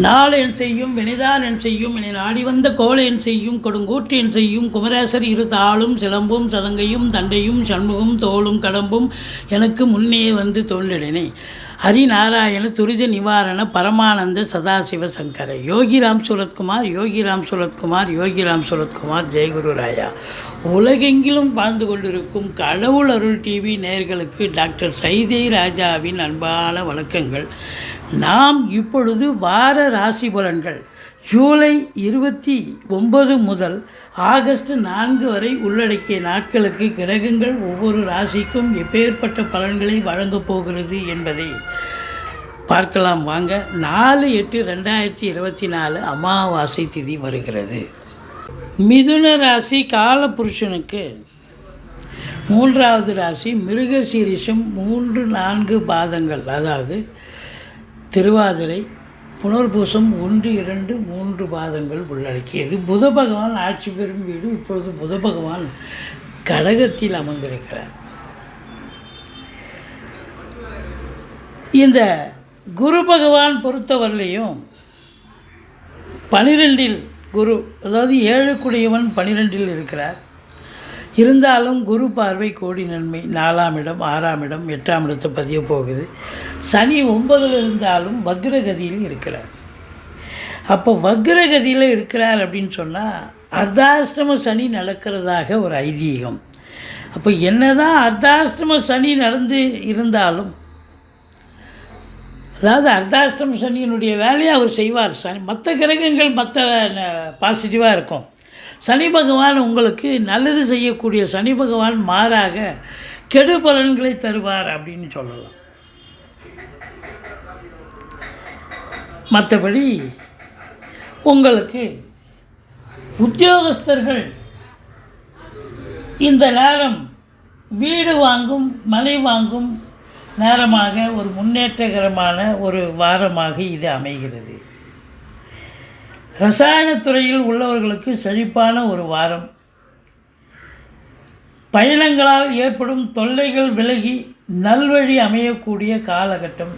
நாள் என் செய்யும் வினைதான் என் செய்யும் என நாடி வந்த கோலை என் செய்யும் கொடுங்கூற்று என் செய்யும் குமரேசர் இரு தாளும் சிலம்பும் சதங்கையும் தண்டையும் சண்முகம் தோளும் கடம்பும் எனக்கு முன்னே வந்து தோன்றினே. ஹரிநாராயண துரித நிவாரண பரமானந்த சதாசிவ சங்கர யோகிராம் சுரத்குமார் யோகிராம் சுரத்குமார் யோகிராம் சுரத்குமார் ஜெயகுரு ராயா. உலகெங்கிலும் வாழ்ந்து கொண்டிருக்கும் கடவுள் அருள் டிவி நேயர்களுக்கு டாக்டர் சைதை ராஜாவின் அன்பான வணக்கங்கள். நாம் இப்பொழுது வார ராசி பலன்கள் ஜூலை 29 முதல் ஆகஸ்ட் 4 வரை உள்ளடக்கிய நாட்களுக்கு கிரகங்கள் ஒவ்வொரு ராசிக்கும் எப்பேற்பட்ட பலன்களை வழங்கப் போகிறது என்பதை பார்க்கலாம் வாங்க. 4/8/2024 அமாவாசை திதி வருகிறது. மிதுன ராசி காலபுருஷனுக்கு 3வது ராசி மிருகசீரிஷம் 3-4 பாதங்கள், அதாவது திருவாதிரை புனர்பூசம் 1, 2, 3 பாதங்கள் உள்ளடக்கியது. புத பகவான் ஆட்சி பெறும் வீடு. இப்பொழுது புத பகவான் கடகத்தில் அமர்ந்திருக்கிறார். இந்த குரு பகவான் பொறுத்தவரையிலையும் 12இல் குரு, அதாவது 7 குடையவன் 12இல் இருக்கிறார். இருந்தாலும் குரு பார்வை கோடி நன்மை. 4ஆம் இடம் 6ஆம் இடம் 8ஆம் இடத்தை பதிய போகுது. சனி 9இல் இருந்தாலும் வக்ரகதியில் இருக்கிறார். அப்போ வக்ரகதியில் இருக்கிறார் அப்படின்னு சொன்னால் அர்த்தாஷ்டம சனி நடக்கிறதாக ஒரு ஐதீகம். அப்போ என்னதான் அர்த்தாஷ்டம சனி நடந்து இருந்தாலும், அதாவது அர்த்தாஷ்டம சனியினுடைய வேலையை அவர் செய்வார். சனி மற்ற கிரகங்கள் மற்ற பாசிட்டிவாக இருக்கும். சனி பகவான் உங்களுக்கு நல்லது செய்யக்கூடிய சனி பகவான் மாறாக கெடு பலன்களை தருவார் அப்படின்னு சொல்லலாம். மற்றபடி உங்களுக்கு உத்தியோகஸ்தர்கள் இந்த நேரம் வீடு வாங்கும் மனை வாங்கும் நேரமாக ஒரு முன்னேற்றகரமான ஒரு வாரமாக இது அமைகிறது. ரசாயனத்துறையில் உள்ளவர்களுக்கு செழிப்பான ஒரு வாரம். பயணங்களால் ஏற்படும் தொல்லைகள் விலகி நல்வழி அமையக்கூடிய காலகட்டம்.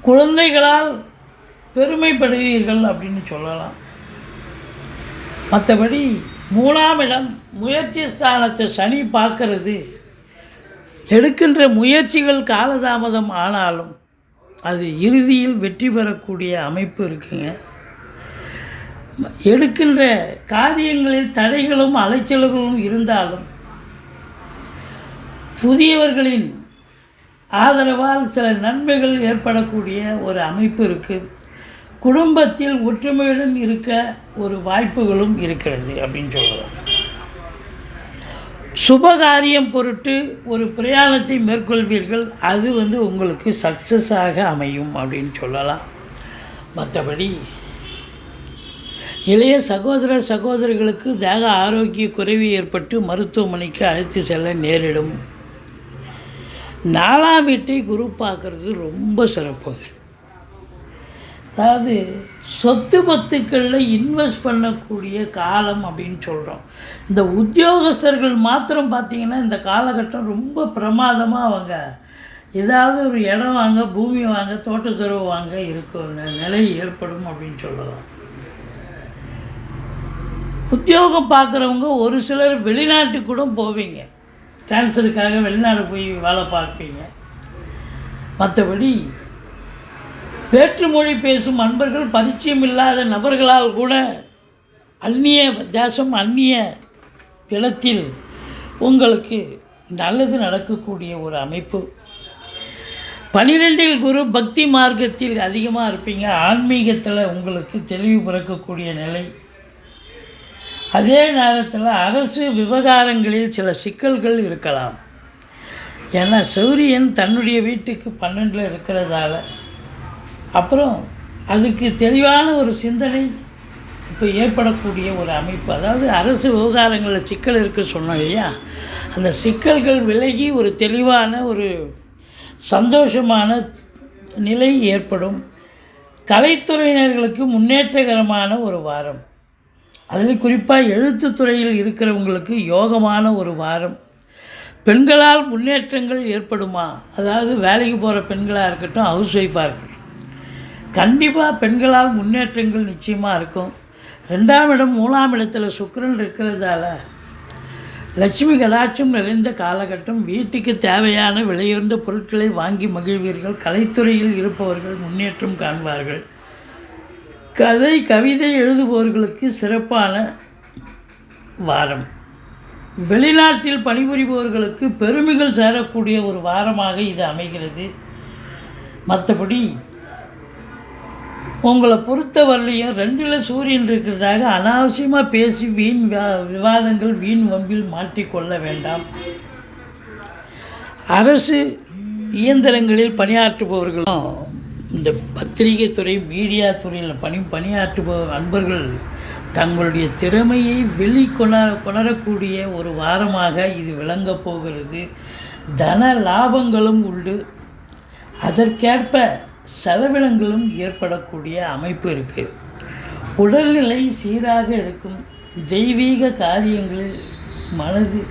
குழந்தைகளால் பெருமைப்படுவீர்கள் அப்படின்னு சொல்லலாம். மற்றபடி 3ஆம் இடம் முயற்சி ஸ்தானத்தை சனி பார்க்கறது. எடுக்கின்ற முயற்சிகள் காலதாமதம் ஆனாலும் அது இறுதியில் வெற்றி பெறக்கூடிய அமைப்பு இருக்குங்க. எடுக்கின்ற காரியங்களில் தடைகளும் அலைச்சல்களும் இருந்தாலும் புதியவர்களின் ஆதரவால் சில நன்மைகள் ஏற்படக்கூடிய ஒரு அமைப்பு இருக்குது. குடும்பத்தில் ஒற்றுமையுடன் இருக்க ஒரு வாய்ப்புகளும் இருக்கிறது அப்படின்னு சொல்லலாம். சுபகாரியம் பொருட்டு ஒரு பிரயாணத்தை மேற்கொள்வீர்கள். அது உங்களுக்கு சக்ஸஸாக அமையும் அப்படின்னு சொல்லலாம். மற்றபடி இளைய சகோதர சகோதரிகளுக்கு தேக ஆரோக்கிய குறைவு ஏற்பட்டு மருத்துவமனைக்கு அழைத்து செல்ல நேரிடும். 4ஆம் வீட்டை குரு பார்க்குறது ரொம்ப சிறப்புங்க. அதாவது சொத்து பத்துக்களில் இன்வெஸ்ட் பண்ணக்கூடிய காலம் அப்படின்னு சொல்கிறோம். இந்த உத்தியோகஸ்தர்கள் மாத்திரம் பார்த்திங்கன்னா இந்த காலகட்டம் ரொம்ப பிரமாதமாக அவங்க ஏதாவது ஒரு இடம் வாங்க, பூமி வாங்க, தோட்டத்துறவு வாங்க இருக்கும் நிலை ஏற்படும் அப்படின்னு சொல்லலாம். உத்தியோகம் பார்க்குறவங்க ஒரு சிலர் வெளிநாட்டுக்கு கூட போவீங்க. டிரான்ஸ்ஃபருக்காக வெளிநாடு போய் வேலை பார்ப்பீங்க. மற்றபடி வேற்றுமொழி பேசும் அன்பர்கள், பரிச்சயம் இல்லாத நபர்களால் கூட அந்நிய தேசம் அந்நிய இடத்தில் உங்களுக்கு நல்லது நடக்கக்கூடிய ஒரு அமைப்பு. 12இல் குரு பக்தி மார்க்கத்தில் அதிகமாக இருப்பீங்க. ஆன்மீகத்தில் உங்களுக்கு தெளிவு பிறக்கக்கூடிய நிலை. அதே நேரத்தில் அரசு விவகாரங்களில் சில சிக்கல்கள் இருக்கலாம். ஏன்னா சூரியன் தன்னுடைய வீட்டுக்கு 12இல் இருக்கிறதால அப்புறம் அதுக்கு தெளிவான ஒரு சிந்தனை இப்போ ஏற்படக்கூடிய ஒரு அமைப்பு. அதாவது அரசு விவகாரங்களில் சிக்கல் இருக்க சொன்னோம் இல்லையா, அந்த சிக்கல்கள் விலகி ஒரு தெளிவான ஒரு சந்தோஷமான நிலை ஏற்படும். கலைத்துறையினர்களுக்கு முன்னேற்றகரமான ஒரு வாரம். அதில் குறிப்பாக எழுத்துத்துறையில் இருக்கிறவங்களுக்கு யோகமான ஒரு வாரம். பெண்களால் முன்னேற்றங்கள் ஏற்படுமா, அதாவது வேலைக்கு போகிற பெண்களாக இருக்கட்டும், ஹவுஸ் ஒய்ஃபாக இருக்கட்டும், கண்டிப்பாக பெண்களால் முன்னேற்றங்கள் நிச்சயமாக இருக்கும். 2ஆம் இடம் 3ஆம் இடத்துல சுக்கிரன் இருக்கிறதால லட்சுமி கடாட்சம் நிறைந்த காலகட்டம். வீட்டுக்கு தேவையான விலையுயர்ந்த பொருட்களை வாங்கி மகிழ்வீர்கள். கலைத்துறையில் இருப்பவர்கள் முன்னேற்றம் காண்பார்கள். கதை கவிதை எழுதுபவர்களுக்கு சிறப்பான வாரம். வெளிநாட்டில் பணிபுரிபவர்களுக்கு பெருமைகள் சேரக்கூடிய ஒரு வாரமாக இது அமைகிறது. மற்றபடி உங்களை பொறுத்தவரையிலையும் 2ல் சூரியன் இருக்கிறதாக அனாவசியமாக பேசி வீண் விவாதங்கள் வீண் வம்பில் மாட்டிக்கொள்ள வேண்டாம். அரசு இயந்திரங்களில் பணியாற்றுபவர்களும் இந்த பத்திரிகை துறை மீடியா துறையில் பணியாற்றுபவர் அன்பர்கள் தங்களுடைய திறமையை கொணரக்கூடிய ஒரு வாரமாக இது விளங்கப் போகிறது. தன லாபங்களும் உண்டு. அதற்கேற்ப செலவினங்களும் ஏற்படக்கூடிய அமைப்பு இருக்குது. உடல்நிலை சீராக இருக்கும். தெய்வீக காரியங்களில் மனது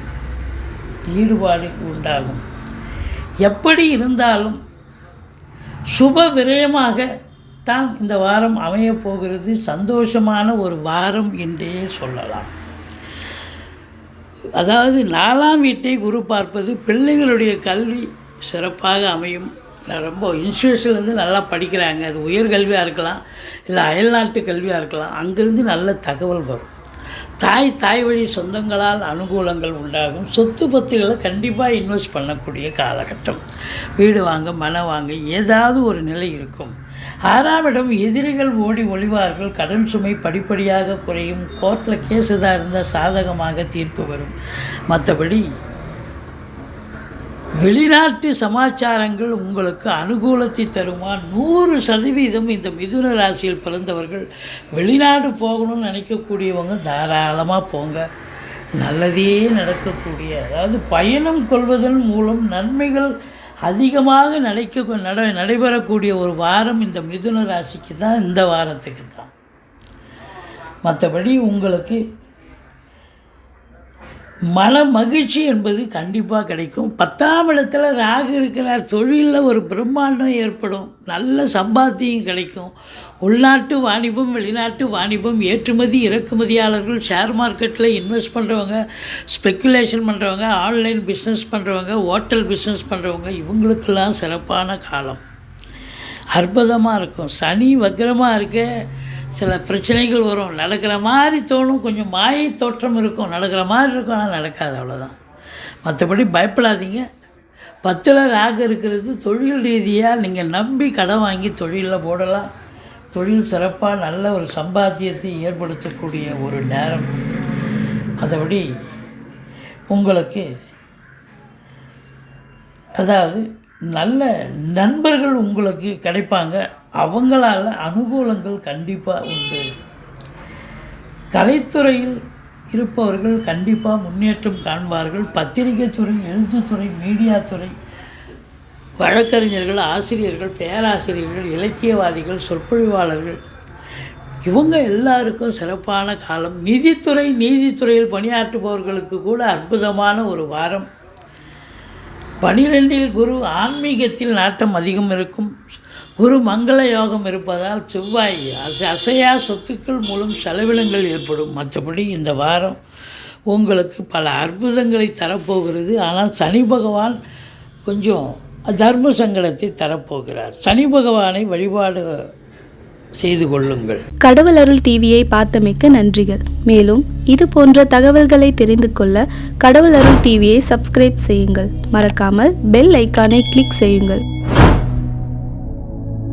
ஈடுபாடு உண்டாகும். எப்படி இருந்தாலும் சுப விரயமாக தான் இந்த வாரம் அமையப் போகிறது. சந்தோஷமான ஒரு வாரம் என்றே சொல்லலாம். அதாவது 4ஆம் வீட்டை குரு பார்ப்பது பிள்ளைகளுடைய கல்வி சிறப்பாக அமையும். ரொம்ப இன்ஸ்டியூஷன்லேருந்து நல்லா படிக்கிறாங்க. அது உயர்கல்வியாக இருக்கலாம், இல்லை அயல்நாட்டு கல்வியாக இருக்கலாம். அங்கேருந்து நல்ல தகவல் வரும். தாய் வழி சொந்தங்களால் அனுகூலங்கள் உண்டாகும். சொத்து பத்துகளை கண்டிப்பாக இன்வெஸ்ட் பண்ணக்கூடிய காலகட்டம். வீடு வாங்க, மனம் வாங்க ஏதாவது ஒரு நிலை இருக்கும். 6ஆம் இடம் எதிரிகள் ஓடி ஒளிவார்கள். கடன் சுமை படிப்படியாக குறையும். கோர்ட்டில் கேஸ் எதாக இருந்தால் சாதகமாக தீர்ப்பு வரும். மற்றபடி வெளிநாட்டு சமாச்சாரங்கள் உங்களுக்கு அனுகூலத்தை தருமா? 100% இந்த மிதுன ராசியில் பிறந்தவர்கள் வெளிநாடு போகணும்னு நினைக்கக்கூடியவங்க தாராளமாக போங்க. நல்லதே நடக்கக்கூடிய, அதாவது பயணம் கொள்வதன் மூலம் நன்மைகள் அதிகமாக நடைபெறக்கூடிய ஒரு வாரம் இந்த மிதுன ராசிக்கு தான், இந்த வாரத்துக்கு தான். மற்றபடி உங்களுக்கு மன மகிழ்ச்சி என்பது கண்டிப்பாக கிடைக்கும். 10ஆம் இடத்துல ராகு இருக்கிறார். தொழிலில் ஒரு பிரம்மாண்டம் ஏற்படும். நல்ல சம்பாத்தியம் கிடைக்கும். உள்நாட்டு வாணிபம், வெளிநாட்டு வாணிபம், ஏற்றுமதி இறக்குமதியாளர்கள், ஷேர் மார்க்கெட்டில் இன்வெஸ்ட் பண்ணுறவங்க, ஸ்பெக்குலேஷன் பண்ணுறவங்க, ஆன்லைன் பிஸ்னஸ் பண்ணுறவங்க, ஹோட்டல் பிஸ்னஸ் பண்ணுறவங்க, இவங்களுக்கெல்லாம் சிறப்பான காலம். அற்புதமாக இருக்கும். சனி வக்ரமாக இருக்க சில பிரச்சனைகள் வரும். நடக்கிற மாதிரி தோணும். கொஞ்சம் மாயை தோற்றம் இருக்கும். நடக்கிற மாதிரி இருக்கும், ஆனால் நடக்காது, அவ்வளோதான். மற்றபடி பயப்படாதீங்க. 10ல் ராகு இருக்கிறது. தொழில் ரீதியாக நீங்கள் நம்பி கடன் வாங்கி தொழிலில் போடலாம். தொழில் சிறப்பாக நல்ல ஒரு சம்பாத்தியத்தை ஏற்படுத்தக்கூடிய ஒரு நேரம். மற்றபடி உங்களுக்கு அதாவது நல்ல நண்பர்கள் உங்களுக்கு கிடைப்பாங்க. அவங்களால அனுகூலங்கள் கண்டிப்பாக உண்டு. கலைத்துறையில் இருப்பவர்கள் கண்டிப்பாக முன்னேற்றம் காண்பார்கள். பத்திரிகை துறை, எழுத்துத்துறை, மீடியா துறை, வழக்கறிஞர்கள், ஆசிரியர்கள், பேராசிரியர்கள், இலக்கியவாதிகள், சொற்பொழிவாளர்கள், இவங்க எல்லாருக்கும் சிறப்பான காலம். நீதித்துறையில் பணியாற்றுபவர்களுக்கு கூட அற்புதமான ஒரு வாரம். 12ல் குரு, ஆன்மீகத்தில் நாட்டம் அதிகம் இருக்கும். குரு மங்கள யோகம் இருப்பதால் செவ்வாய் அசையா சொத்துக்கள் மூலம் செலவினங்கள் ஏற்படும். மற்றபடி இந்த வாரம் உங்களுக்கு பல அற்புதங்களை தரப்போகிறது. ஆனால் சனி பகவான் கொஞ்சம் தர்ம சங்கடத்தை தரப்போகிறார். சனி பகவானை வழிபாடு செய்து கொள்ளுங்கள். கடவுள் அருள் டிவியை பார்த்தமைக்க நன்றிகள். மேலும் இது போன்ற தகவல்களை தெரிந்து கொள்ள கடவுள் அருள் டிவியை சப்ஸ்கிரைப் செய்யுங்கள். மறக்காமல் பெல் ஐக்கானை கிளிக் செய்யுங்கள்.